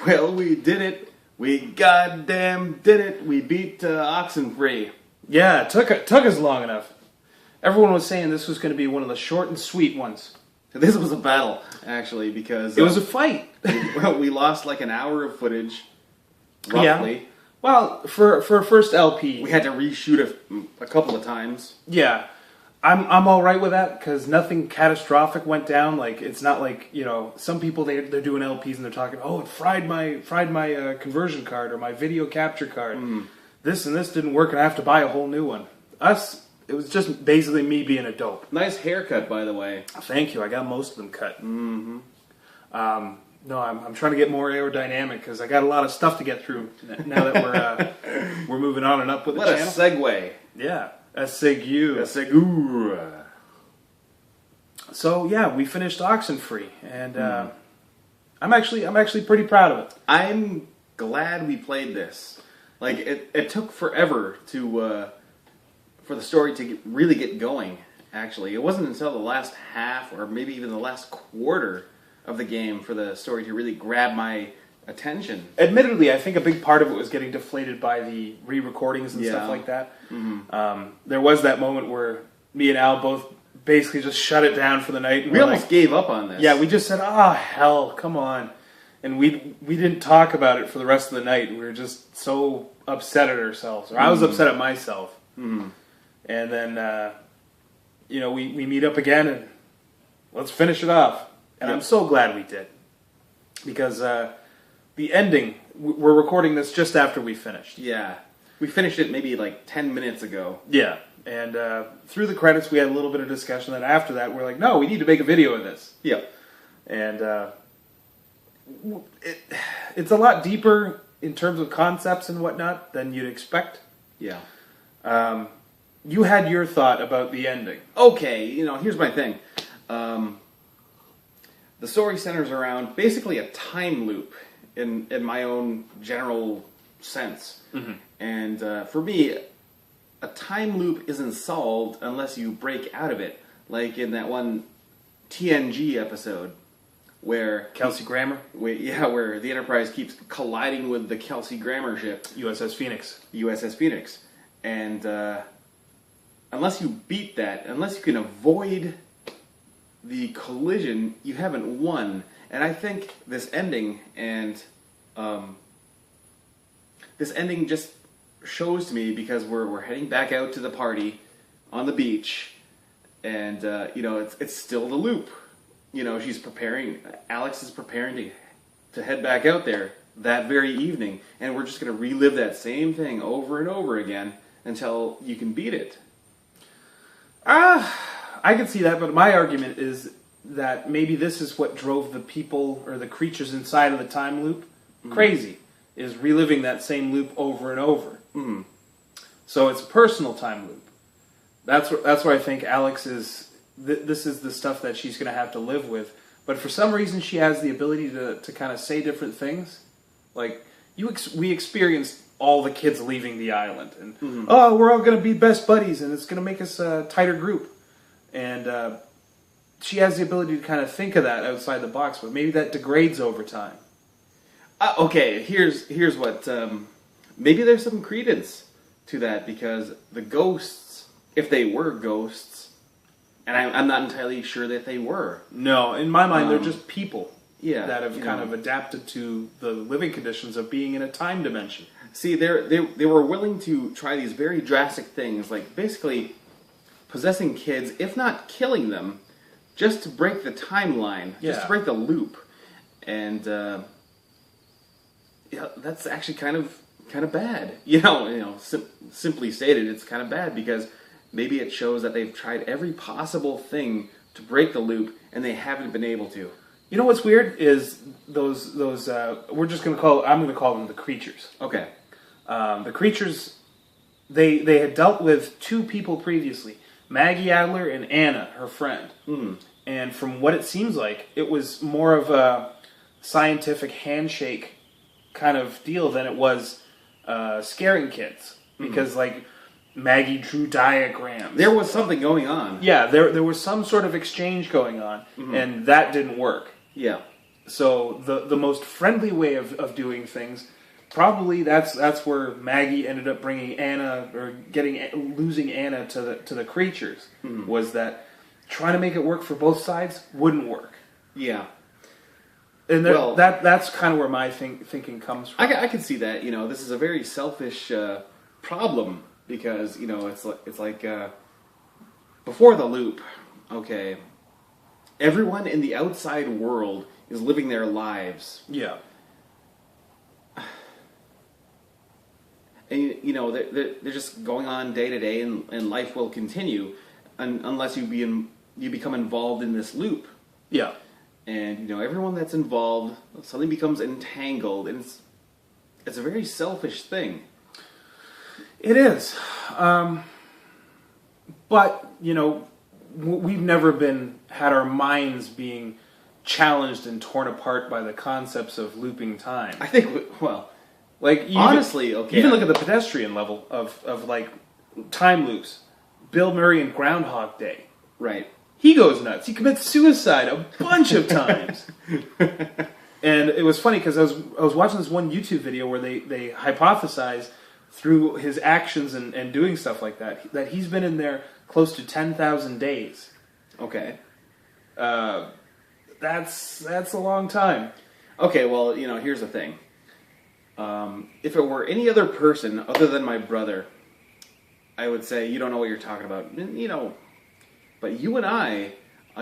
Well, we did it. We goddamn did it. We beat Oxenfree. Yeah, it took us long enough. Everyone was saying this was going to be one of the short and sweet ones. This was a battle, actually, because... It was a fight. Well, we lost like an hour of footage, roughly. Yeah. Well, for a first LP... We had to reshoot a couple of times. Yeah. I'm all right with that, because nothing catastrophic went down. Like, it's not like, you know, some people, they're doing LPs and they're talking, oh, it fried my conversion card or my video capture card. This and this didn't work and I have to buy a whole new one. It was just basically me being a dope. Nice haircut, by the way. Thank you. I got most of them cut. No, I'm trying to get more aerodynamic because I got a lot of stuff to get through now that we're moving on and up with the channel. What a segue. Yeah, a segue. A segue. So yeah, we finished Oxenfree, and I'm actually pretty proud of it. I'm glad we played this. Like it took forever to for the story to really get going. Actually, it wasn't until the last half, or maybe even the last quarter of the game, for the story to really grab my attention. Admittedly, I think a big part of it was getting deflated by the re-recordings and stuff like that. There was that moment where me and Al both basically just shut it down for the night. And we almost gave up on this. Yeah, we just said, "Ah, hell, come on," and we didn't talk about it for the rest of the night. We were just so upset at ourselves, or I was upset at myself. And then, you know, we meet up again and let's finish it off. And I'm so glad we did, because the ending, we're recording this just after we finished. Yeah. We finished it maybe like 10 minutes ago. Yeah. And through the credits, we had a little bit of discussion. Then after that, we're like, no, we need to make a video of this. Yeah. And it's a lot deeper in terms of concepts and whatnot than you'd expect. Yeah. You had your thought about the ending. Okay, you know, here's my thing. The story centers around basically a time loop in my own general sense. And for me, a time loop isn't solved unless you break out of it. Like in that one TNG episode where... Kelsey Grammer? Where the Enterprise keeps colliding with the Kelsey Grammer ship. USS Phoenix. USS Phoenix. And unless you beat that, unless you can avoid the collision, you haven't won. And I think this ending just shows to me, because we're heading back out to the party on the beach, and you know, it's still the loop. You know, Alex is preparing to head back out there that very evening, and we're just going to relive that same thing over and over again until you can beat it. I can see that, but my argument is that maybe this is what drove the people or the creatures inside of the time loop crazy, is reliving that same loop over and over. So it's a personal time loop. That's where I think Alex is. This is the stuff that she's going to have to live with. But for some reason, she has the ability to kind of say different things. Like we experienced all the kids leaving the island, and oh, we're all going to be best buddies, and it's going to make us a tighter group. And she has the ability to kind of think of that outside the box, but maybe that degrades over time. Okay, here's what... maybe there's some credence to that, because the ghosts, if they were ghosts, and I'm not entirely sure that they were. No, in my mind, they're just people that have kind of adapted to the living conditions of being in a time dimension. See, they were willing to try these very drastic things, like basically possessing kids, if not killing them, just to break the timeline, just to break the loop. And yeah, that's actually kind of bad. You know, simply stated, it's kind of bad, because maybe it shows that they've tried every possible thing to break the loop, and they haven't been able to. You know what's weird is those we're just I'm going to call them the creatures. Okay. The creatures, they had dealt with two people previously, Maggie Adler and Anna, her friend. And from what it seems like, it was more of a scientific handshake kind of deal than it was scaring kids. Because, like, Maggie drew diagrams. There was something going on. Yeah, there was some sort of exchange going on, and that didn't work. Yeah. So the most friendly way of doing things, probably that's where Maggie ended up bringing Anna, or losing Anna to the creatures, was that trying to make it work for both sides wouldn't work. Yeah. And that's kind of where my thinking comes from. I can see that. This is a very selfish problem because it's like before the loop. Okay, everyone in the outside world is living their lives. Yeah. And they're just going on day to day, and life will continue unless you become involved in this loop. Yeah. And everyone that's involved suddenly becomes entangled, and it's a very selfish thing. It is, but we've never had our minds being challenged and torn apart by the concepts of looping time. I think honestly, even look at the pedestrian level of like time loops. Bill Murray in Groundhog Day, right? He goes nuts. He commits suicide a bunch of times. And it was funny because I was watching this one YouTube video where they hypothesized through his actions and doing stuff like that he's been in there close to 10,000 days. Okay. That's a long time. Okay, well, here's the thing. If it were any other person other than my brother, I would say, you don't know what you're talking about. But you and I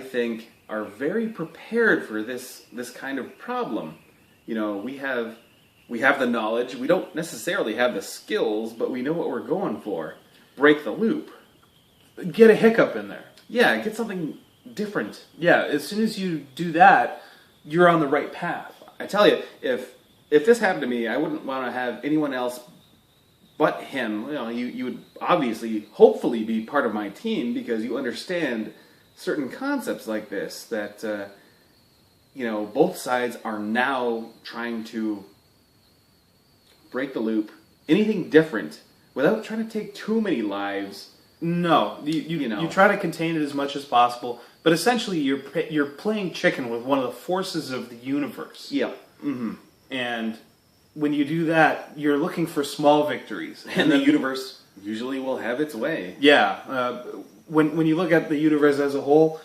think, are very prepared for this kind of problem. We have the knowledge. We don't necessarily have the skills, but we know what we're going for. Break the loop. Get a hiccup in there. Yeah, get something different. Yeah, as soon as you do that, you're on the right path. I tell you, if this happened to me, I wouldn't want to have anyone else but him. You would obviously, hopefully, be part of my team because you understand certain concepts like this that, both sides are now trying to break the loop. Anything different without trying to take too many lives. No, you try to contain it as much as possible, but essentially you're playing chicken with one of the forces of the universe. Yeah. Mm-hmm. And when you do that, you're looking for small victories. And the universe usually will have its way. Yeah. When you look at the universe as a whole,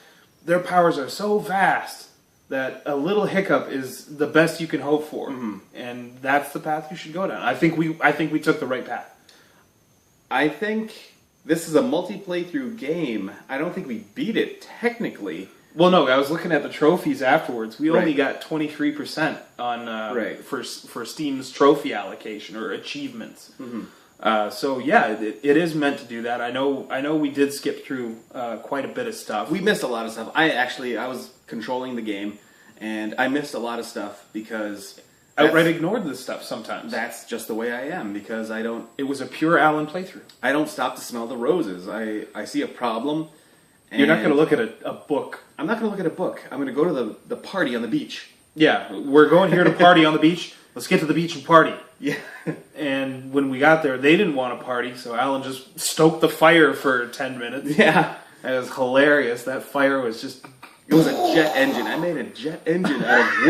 their powers are so vast that a little hiccup is the best you can hope for. Mm-hmm. And that's the path you should go down. I think we took the right path. I think this is a multi-playthrough game. I don't think we beat it technically. Well, no, I was looking at the trophies afterwards. We only got 23% on for Steam's trophy allocation or achievements. Mm-hmm. So yeah, it is meant to do that. I know we did skip through quite a bit of stuff. We missed a lot of stuff. I was controlling the game, and I missed a lot of stuff because outright ignored this stuff sometimes. That's just the way I am because I don't. It was a pure Alan playthrough. I don't stop to smell the roses. I see a problem. You're not going to look at a book. I'm not going to look at a book. I'm going to go to the party on the beach. Yeah, we're going here to party on the beach. Let's get to the beach and party. Yeah. And when we got there, they didn't want to party, so Alan just stoked the fire for 10 minutes. Yeah. It was hilarious. That fire was just... It was a jet engine. I made a jet engine out of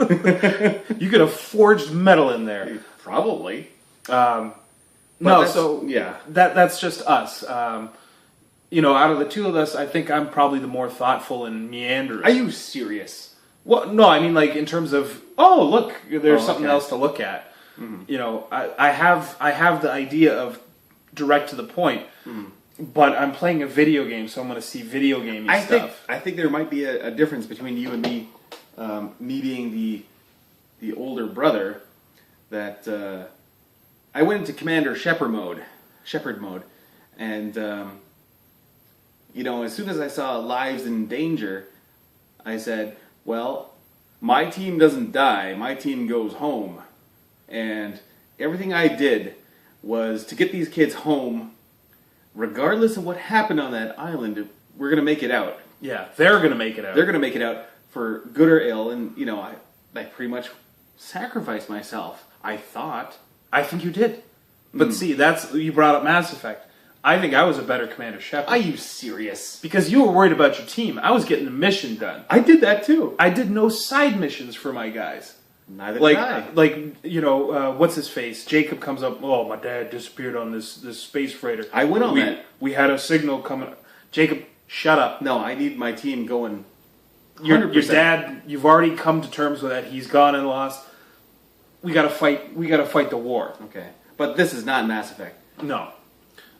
wood. You could have forged metal in there. Probably. Yeah. That's just us. Out of the two of us, I think I'm probably the more thoughtful and meandering. Are you serious? Well, no, I mean like in terms of, look, there's something else to look at. Mm-hmm. I have the idea of direct to the point, but I'm playing a video game, so I'm going to see video gamey stuff. I think there might be a difference between you and me, me being the older brother, that I went into Commander Shepherd mode, and as soon as I saw lives in danger, I said, well, my team doesn't die, my team goes home. And everything I did was to get these kids home, regardless of what happened on that island, we're going to make it out. Yeah, they're going to make it out. They're going to make it out for good or ill, and, I pretty much sacrificed myself, I thought. I think you did. But see, you brought up Mass Effect. I think I was a better Commander Shepard. Are you serious? Because you were worried about your team. I was getting the mission done. I did that too. I did no side missions for my guys. Neither did I. What's his face? Jacob comes up, oh, my dad disappeared on this space freighter. I went on that. We had a signal coming. Jacob, shut up. No, I need my team going 100%. Your dad, you've already come to terms with that. He's gone and lost. We gotta fight the war. Okay. But this is not Mass Effect. No.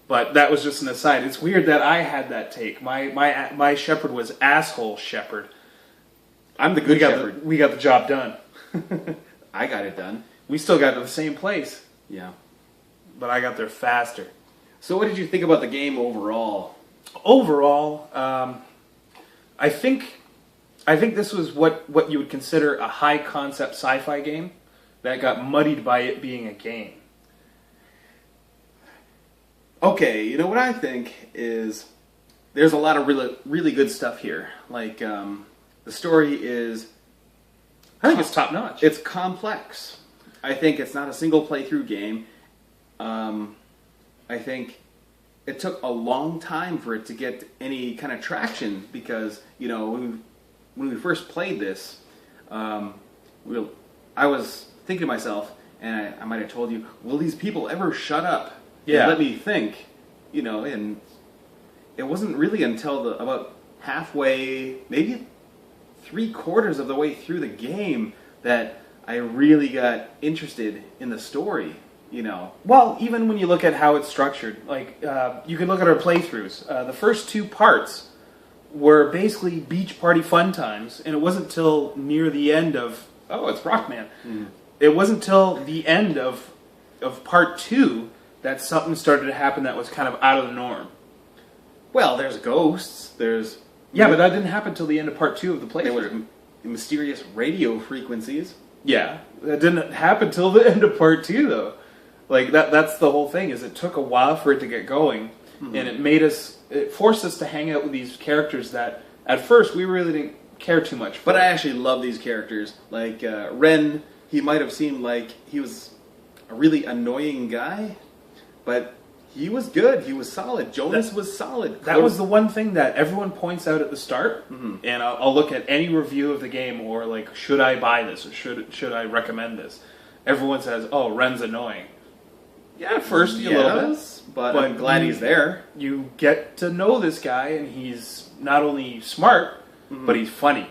But that was just an aside. It's weird that I had that take. My Shepard was asshole Shepard. I'm the good Shepard. We got the job done. I got it done. We still got to the same place. Yeah. But I got there faster. So what did you think about the game overall? Overall, I think this was what you would consider a high concept sci-fi game that got muddied by it being a game. Okay, you know what I think is there's a lot of really good stuff here. Like the story is, I think it's top notch. It's complex. I think it's not a single playthrough game. I think it took a long time for it to get any kind of traction because, you know, when we first played this, I was thinking to myself, and I might have told you, will these people ever shut up and let me think? You know, and it wasn't really until about halfway, maybe 3/4 of the way through the game that I really got interested in the story. You know, well, even when you look at how it's structured, like you can look at our playthroughs. The first 2 parts were basically beach party fun times, and it wasn't till near the end of it's Rockman. It wasn't till the end of part 2 that something started to happen that was kind of out of the norm. Well, there's ghosts. There's but that didn't happen till the end of part 2 of the playthrough. There were mysterious radio frequencies. Yeah, that didn't happen till the end of part 2, though. Like that's the whole thing. Is it took a while for it to get going, and it forced us to hang out with these characters that at first we really didn't care too much for. But I actually love these characters. Like Ren, he might have seemed like he was a really annoying guy, but he was good. He was solid. Jonas was solid. That was the one thing that everyone points out at the start, and I'll look at any review of the game or like, should I buy this or should I recommend this? Everyone says, oh, Ren's annoying. Yeah, at first a little bit, but I'm glad he's there. You get to know this guy, and he's not only smart, but he's funny.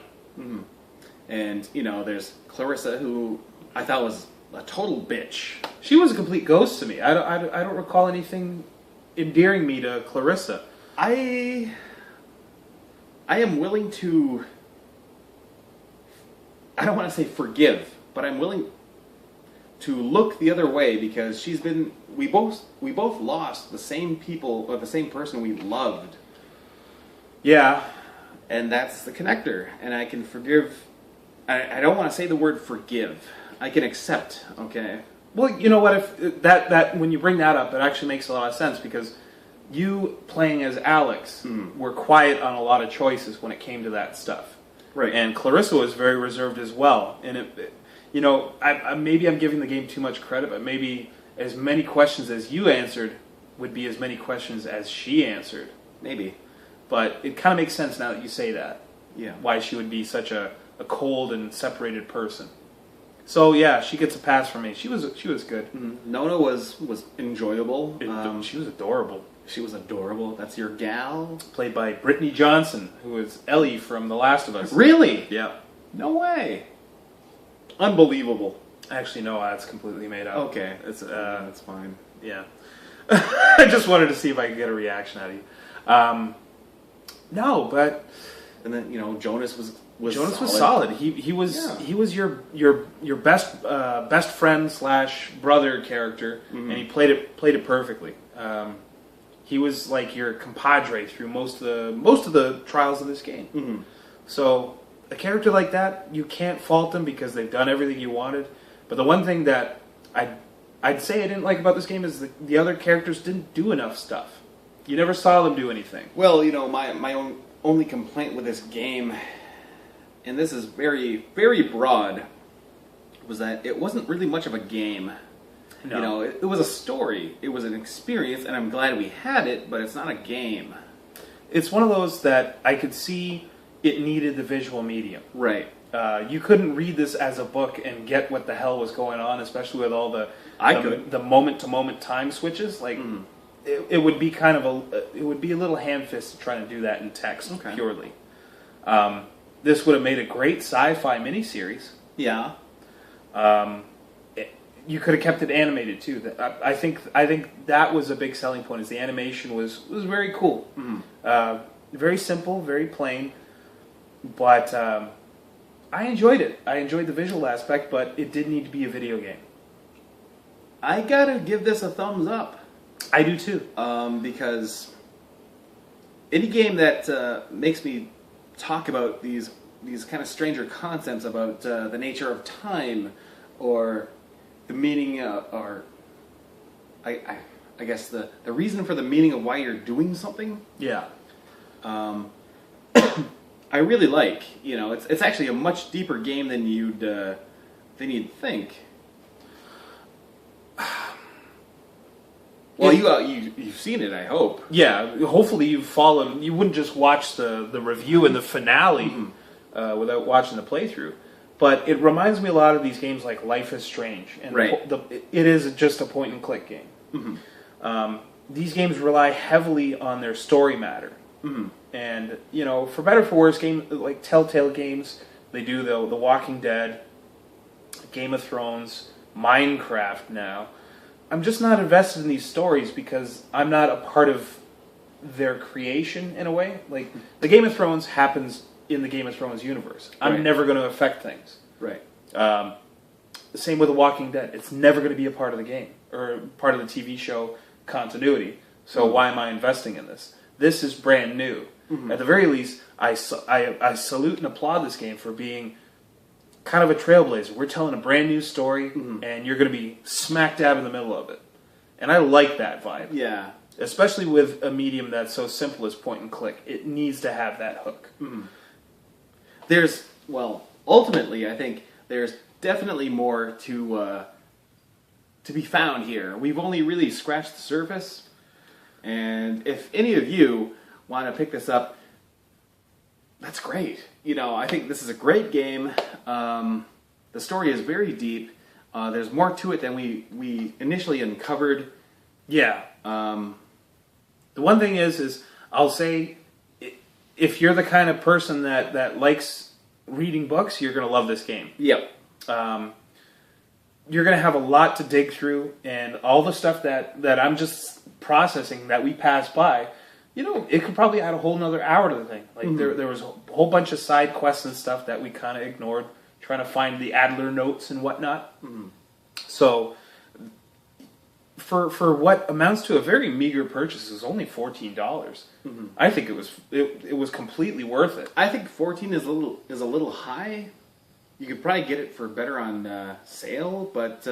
And you know, there's Clarissa, who I thought was a total bitch. She was a complete ghost to me. I don't recall anything endearing me to Clarissa. I am willing to. I don't want to say forgive, but I'm willing to look the other way because she's been. We both lost the same people or the same person we loved. Yeah, and that's the connector. And I can forgive. I don't want to say the word forgive. I can accept. Okay. Well, you know what? If that when you bring that up, it actually makes a lot of sense because you playing as Alex were quiet on a lot of choices when it came to that stuff. Right. And Clarissa was very reserved as well. And you know, maybe I'm giving the game too much credit, but maybe as many questions as you answered would be as many questions as she answered. Maybe. But it kind of makes sense now that you say that. Yeah. Why she would be such a cold and separated person. So yeah, she gets a pass from me. She was good. Nona was enjoyable. She was adorable. She was adorable. That's your gal? Played by Brittany Johnson, who is Ellie from The Last of Us. Really? Yeah. No way. Unbelievable. Actually, no, that's completely made up. Okay, that's fine. Yeah. I just wanted to see if I could get a reaction out of you. No, but and then you know Jonas was solid. He was your best friend / brother character, and he played it perfectly. He was like your compadre through most of the trials of this game. So a character like that, you can't fault them because they've done everything you wanted. But the one thing that I'd say I didn't like about this game is the other characters didn't do enough stuff. You never saw them do anything. Well, you know, my only complaint with this game, and this is very, very broad, was that it wasn't really much of a game. You know, it was a story. It was an experience, and I'm glad we had it, but it's not a game. It's one of those that I could see it needed the visual medium. Right. You couldn't read this as a book and get what the hell was going on, especially with all the moment-to-moment time switches. Like, it would be kind of it would be a little ham-fisted trying to do that in text purely. This would have made a great sci-fi miniseries. Yeah. You could have kept it animated too. I think that was a big selling point. Is the animation was very cool, very simple, very plain, but I enjoyed it. I enjoyed the visual aspect, but it did need to be a video game. I gotta give this a thumbs up. I do too, because any game that makes me talk about these kind of stranger concepts about the nature of time or the meaning, or I guess the reason for the meaning of why you're doing something. Yeah. I really like. You know, it's actually a much deeper game than you'd think. Well, you've seen it, I hope. Yeah. Hopefully you've followed. You wouldn't just watch the review and the finale without watching the playthrough. But it reminds me a lot of these games like Life is Strange. And it is just a point-and-click game. These games rely heavily on their story matter. And, you know, for better or for worse, games like Telltale games, they do the Walking Dead, Game of Thrones, Minecraft now. I'm just not invested in these stories because I'm not a part of their creation in a way. Like, the Game of Thrones happens in the Game of Thrones universe. I'm never going to affect things. Right. Same with The Walking Dead. It's never going to be a part of the game or part of the TV show continuity. So why am I investing in this? This is brand new. At the very least, I salute and applaud this game for being kind of a trailblazer. We're telling a brand new story, and you're going to be smack dab in the middle of it. And I like that vibe. Yeah. Especially with a medium that's so simple as point and click. It needs to have that hook. Ultimately, I think there's definitely more to be found here. We've only really scratched the surface, and if any of you want to pick this up, that's great. You know, I think this is a great game. The story is very deep. There's more to it than we initially uncovered. Yeah. The one thing is I'll say, if you're the kind of person that likes reading books, you're going to love this game. Yep. You're going to have a lot to dig through, and all the stuff that I'm just processing that we passed by, you know, it could probably add a whole nother hour to the thing. Like, there was a whole bunch of side quests and stuff that we kind of ignored, trying to find the Adler notes and whatnot. So, for what amounts to a very meager purchase, is only $14. I think it was completely worth it. I think 14 is a little high. You could probably get it for better on sale, but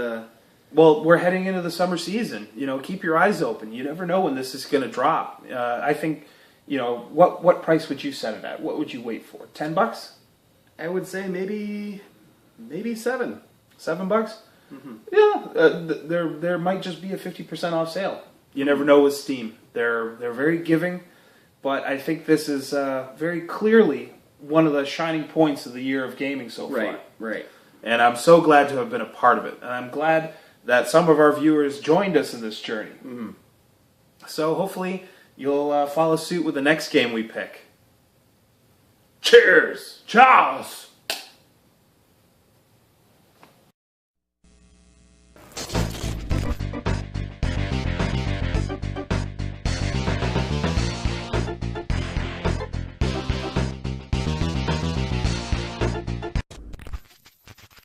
well, we're heading into the summer season. You know, keep your eyes open. You never know when this is going to drop. I think, you know, what price would you set it at? What would you wait for? $10? I would say maybe $7. $7? Yeah, there might just be a 50% off sale. You never know with Steam. They're very giving, but I think this is very clearly one of the shining points of the year of gaming so far. Right. And I'm so glad to have been a part of it. And I'm glad that some of our viewers joined us in this journey. So hopefully you'll follow suit with the next game we pick. Cheers! Cheers!